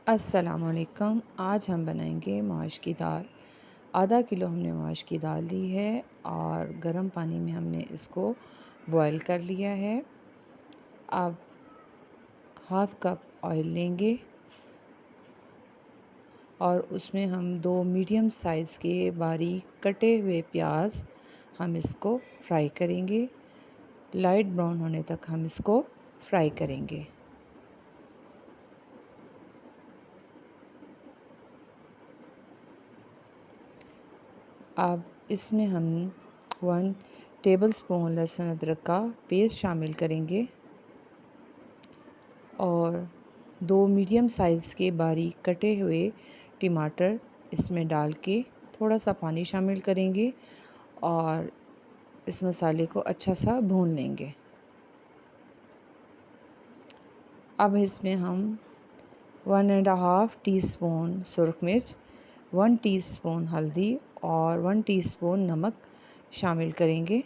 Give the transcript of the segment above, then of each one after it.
अस्सलामुअलैकुम। आज हम बनाएंगे माश की दाल। आधा किलो हमने माश की दाल ली है और गर्म पानी में हमने इसको बॉईल कर लिया है। अब हाफ़ कप ऑयल लेंगे और उसमें हम 2 मीडियम साइज़ के बारीक कटे हुए प्याज हम इसको फ्राई करेंगे। लाइट ब्राउन होने तक हम इसको फ्राई करेंगे। अब इसमें हम 1 टेबलस्पून लहसुन अदरक का पेस्ट शामिल करेंगे और 2 मीडियम साइज़ के बारीक कटे हुए टमाटर इसमें डाल के थोड़ा सा पानी शामिल करेंगे और इस मसाले को अच्छा सा भून लेंगे। अब इसमें हम 1.5 टीस्पून सुरख मिर्च, 1 टीस्पून हल्दी और 1 टीस्पून नमक शामिल करेंगे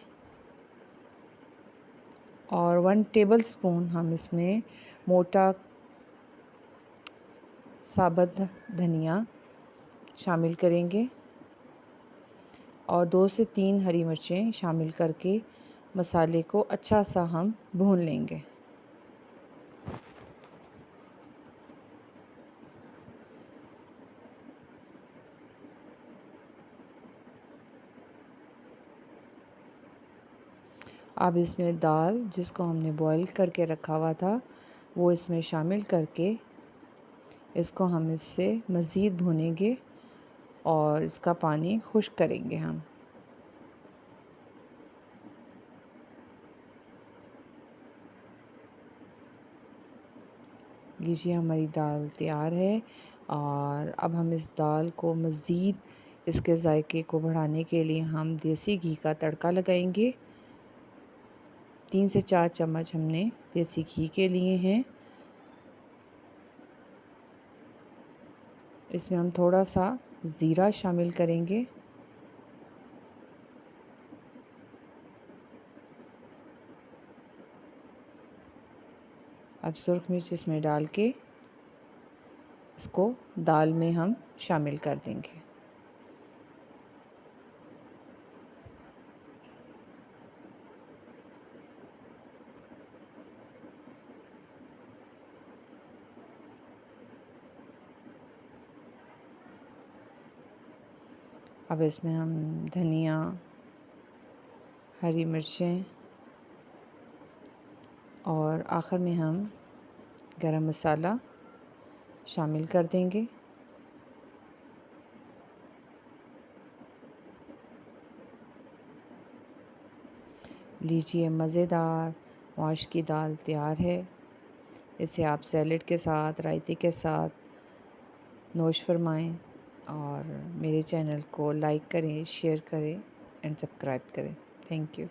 और 1 टेबलस्पून हम इसमें मोटा साबुत धनिया शामिल करेंगे और 2 से 3 हरी मिर्चें शामिल करके मसाले को अच्छा सा हम भून लेंगे। अब इसमें दाल जिसको हमने बॉईल करके रखा हुआ था वो इसमें शामिल करके इसको हम इससे मज़ीद भूनेंगे और इसका पानी खुश्क करेंगे हम। लीजिए हमारी दाल तैयार है और अब हम इस दाल को मज़ीद इसके जायके को बढ़ाने के लिए हम देसी घी का तड़का लगाएंगे। 3 से 4 चम्मच हमने देसी घी के लिए हैं। इसमें हम थोड़ा सा ज़ीरा शामिल करेंगे। अब सुरख मिर्च इसमें डाल के इसको दाल में हम शामिल कर देंगे। अब इसमें हम धनिया, हरी मिर्चें और आखिर में हम गरम मसाला शामिल कर देंगे। लीजिए मज़ेदार माश की दाल तैयार है। इसे आप सैलेड के साथ, रायते के साथ नोश फरमाएं और मेरे चैनल को लाइक करें, शेयर करें एंड सब्सक्राइब करें। Thank you.